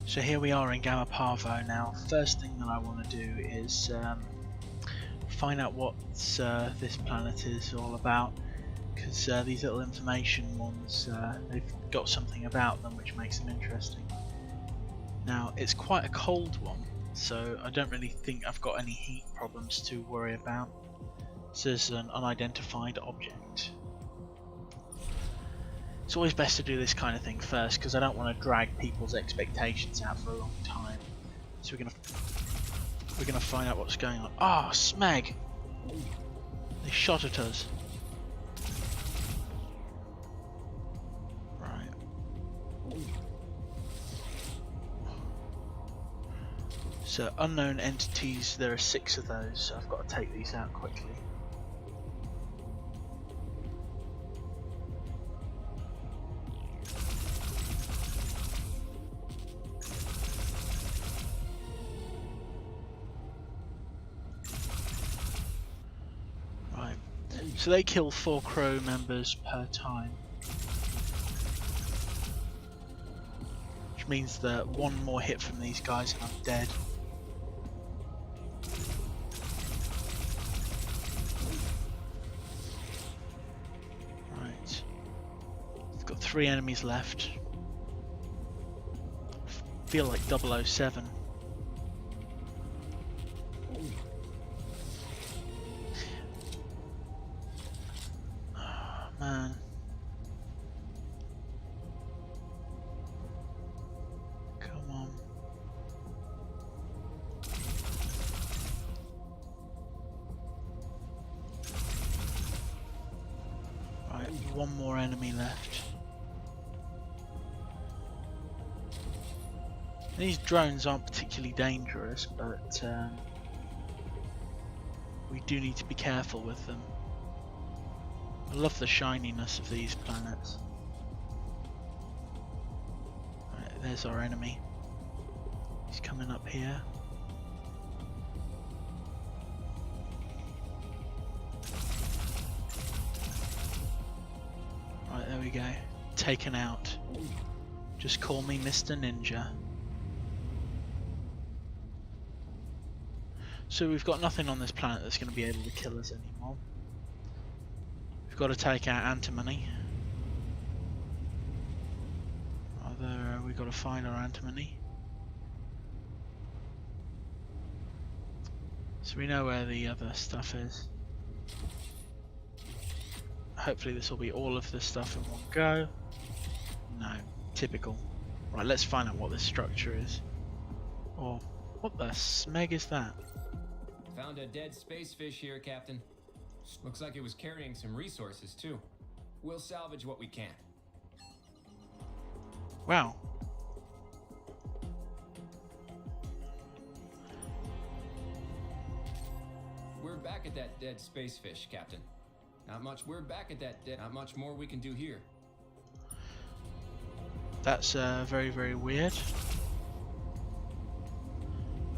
So here we are in Gamma Pavo now. First thing that I want to do is find out what this planet is all about, because these little information ones, they've got something about them which makes them interesting. Now it's quite a cold one, so I don't really think I've got any heat problems to worry about. This is an unidentified object. It's always best to do this kind of thing first, because I don't want to drag people's expectations out for a long time. So we're gonna find out what's going on. Ah, Smeg! They shot at us. Right. So unknown entities. There are 6 of those. So I've got to take these out quickly. So they kill 4 crew members per time, which means that one more hit from these guys and I'm dead. Right, we've got 3 enemies left. Feel like 007. Man. Come on. Right, one more enemy left. These drones aren't particularly dangerous, but we do need to be careful with them. I love the shininess of these planets. Right, there's our enemy. He's coming up here. Right, there we go. Taken out. Just call me Mr. Ninja. So we've got nothing on this planet that's going to be able to kill us anymore. We've got to take out antimony. We've got to find our antimony. So we know where the other stuff is. Hopefully this will be all of the stuff in one go. No, typical. Right, let's find out what this structure is. Or what the smeg is that? Found a dead space fish here, Captain. Looks like it was carrying some resources too. We'll salvage what we can. Wow. We're back at that dead space fish, Captain. Not much more we can do here. That's very, very weird.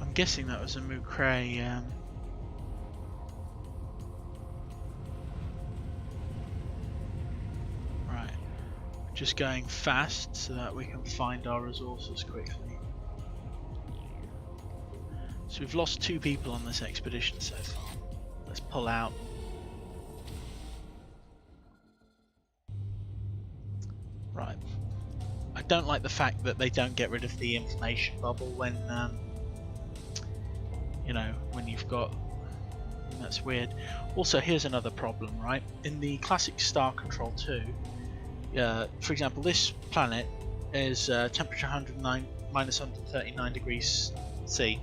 I'm guessing that was a Mukray. Just going fast so that we can find our resources quickly. So we've lost 2 people on this expedition so far. Let's pull out. Right. I don't like the fact that they don't get rid of the information bubble when, you know, when you've got... That's weird. Also, here's another problem, right? In the classic Star Control 2, for example, this planet is temperature minus 139 degrees C.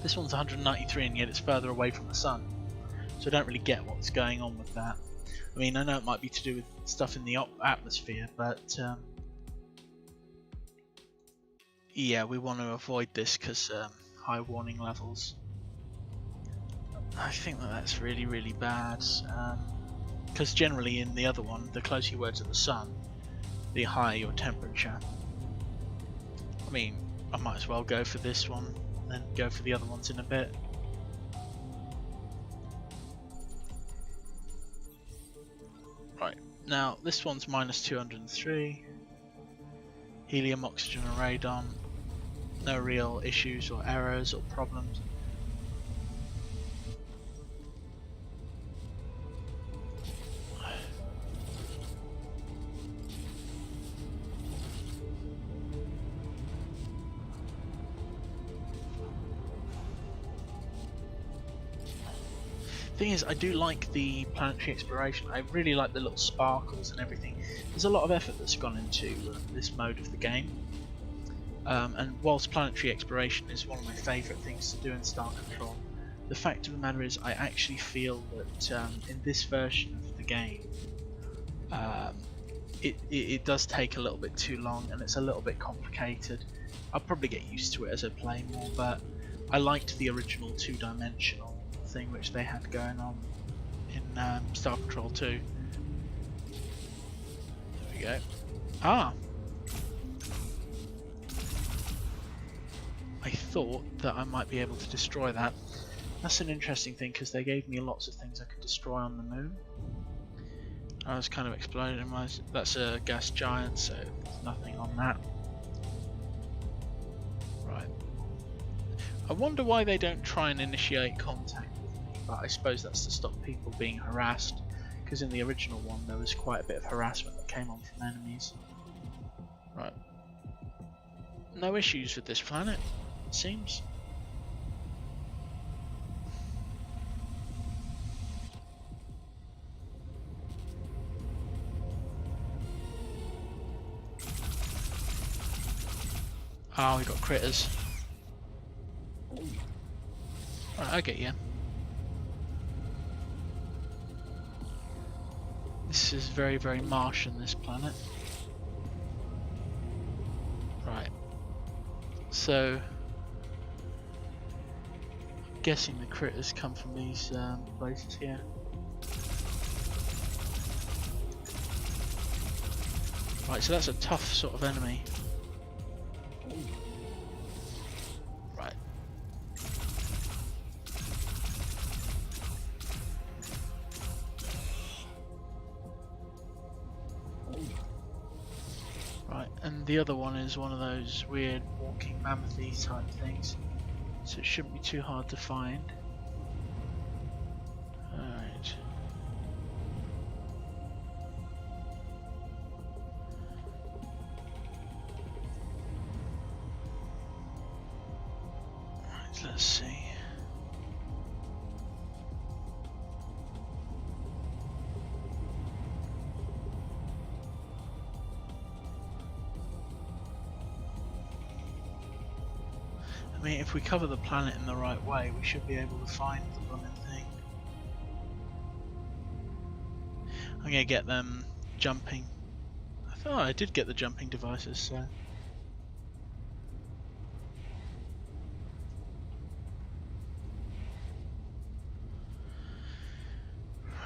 This one's 193 and yet it's further away from the sun. So I don't really get what's going on with that. I mean, I know it might be to do with stuff in the atmosphere, but yeah, we want to avoid this because high warning levels. I think that's really, really bad. Because generally in the other one, the closer you were to the sun, the higher your temperature. I mean, I might as well go for this one, and then go for the other ones in a bit. Right, now this one's minus 203. Helium, oxygen and radon. No real issues or errors or problems. Thing is, I do like the planetary exploration. I really like the little sparkles and everything. There's a lot of effort that's gone into this mode of the game. And whilst planetary exploration is one of my favourite things to do in Star Control, the fact of the matter is I actually feel that in this version of the game it does take a little bit too long and it's a little bit complicated. I'll probably get used to it as I play more, but I liked the original two-dimensional thing which they had going on in Star Control 2. There we go. Ah! I thought that I might be able to destroy that. That's an interesting thing because they gave me lots of things I could destroy on the moon. I was kind of exploding in my... That's a gas giant, so there's nothing on that. Right. I wonder why they don't try and initiate contact with me, but I suppose that's to stop people being harassed, because in the original one there was quite a bit of harassment that came on from enemies. Right. No issues with this planet, it seems. Oh, we got critters. Right, I get you. This is very, very Martian, this planet. Right. So, I'm guessing the critters come from these places here. Right, so that's a tough sort of enemy. Right. Right, and the other one is one of those weird walking mammoth-y type things, so it shouldn't be too hard to find. Alright. Let's see. I mean, if we cover the planet in the right way, we should be able to find the blooming thing. I'm gonna get them jumping. I thought I did get the jumping devices, so.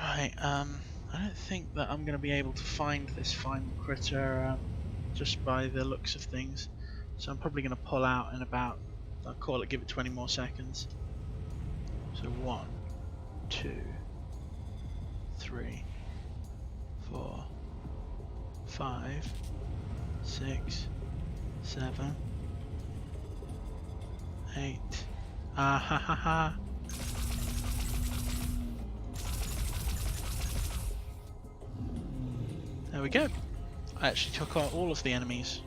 Right, I don't think that I'm going to be able to find this final critter just by the looks of things, so I'm probably going to pull out in about, I'll call it, give it 20 more seconds. So 1, 2, 3, 4, 5, 6, 7, 8, ah ha ha ha. There we go. I actually took out all of the enemies.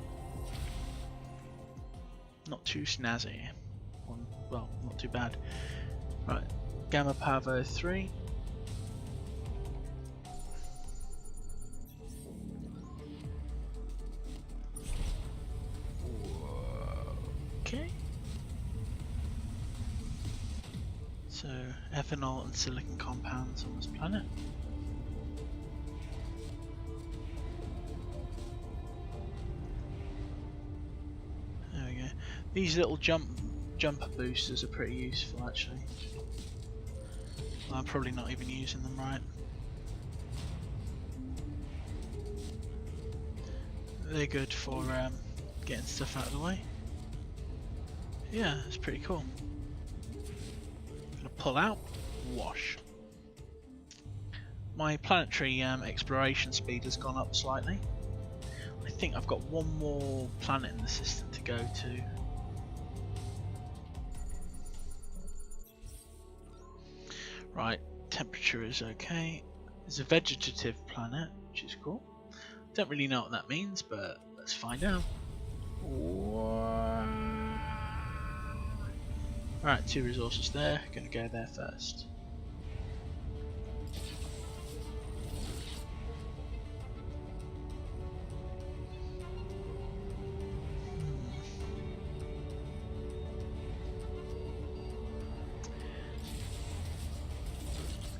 Not too snazzy. Well, not too bad. Right, Gamma Pavo 3. Okay. So, ethanol and silicon compounds on this planet. These little jumper boosters are pretty useful, actually. Well, I'm probably not even using them right. They're good for getting stuff out of the way. Yeah, it's pretty cool. Gonna pull out, wash. My planetary exploration speed has gone up slightly. I think I've got one more planet in the system to go to. Right, temperature is okay. It's a vegetative planet, which is cool. Don't really know what that means, but let's find out. Alright, 2 resources there. Gonna go there first.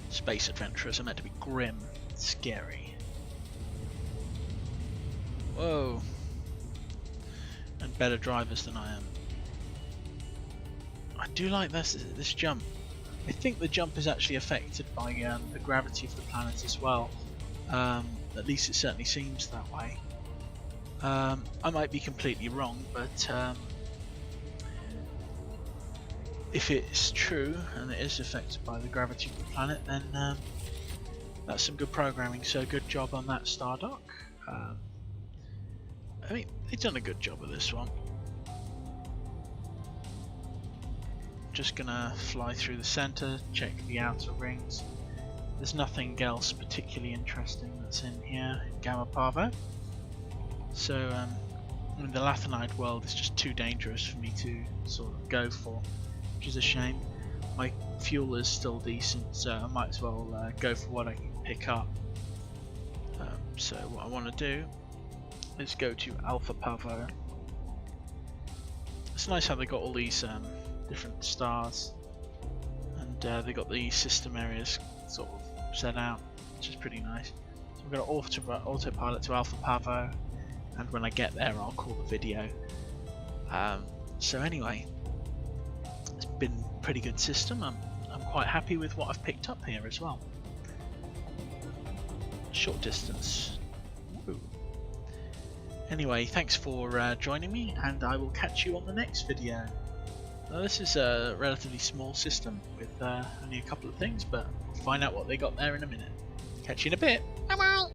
Space adventurers are meant to be grim, scary. Whoa. And better drivers than I am. I do like this jump. I think the jump is actually affected by the gravity of the planet as well. At least it certainly seems that way. I might be completely wrong, but if it's true and it is affected by the gravity of the planet, then that's some good programming. So good job on that, Stardock. I mean, they've done a good job of this one. Just gonna fly through the center, check the outer rings. There's nothing else particularly interesting that's in here in Gamma Pavo. So I mean, the Lathanide world is just too dangerous for me to sort of go for, which is a shame. My fuel is still decent, so I might as well go for what I can pick up. So what I want to do is go to Alpha Pavo. It's nice how they got all these different stars, and they got the system areas sort of set out, which is pretty nice. So I'm going to autopilot to Alpha Pavo, and when I get there I'll call the video. So anyway, it's been a pretty good system. I'm quite happy with what I've picked up here as well. Short distance. Woo. Anyway, thanks for joining me, and I will catch you on the next video. Now, this is a relatively small system with only a couple of things, but we'll find out what they got there in a minute. Catch you in a bit.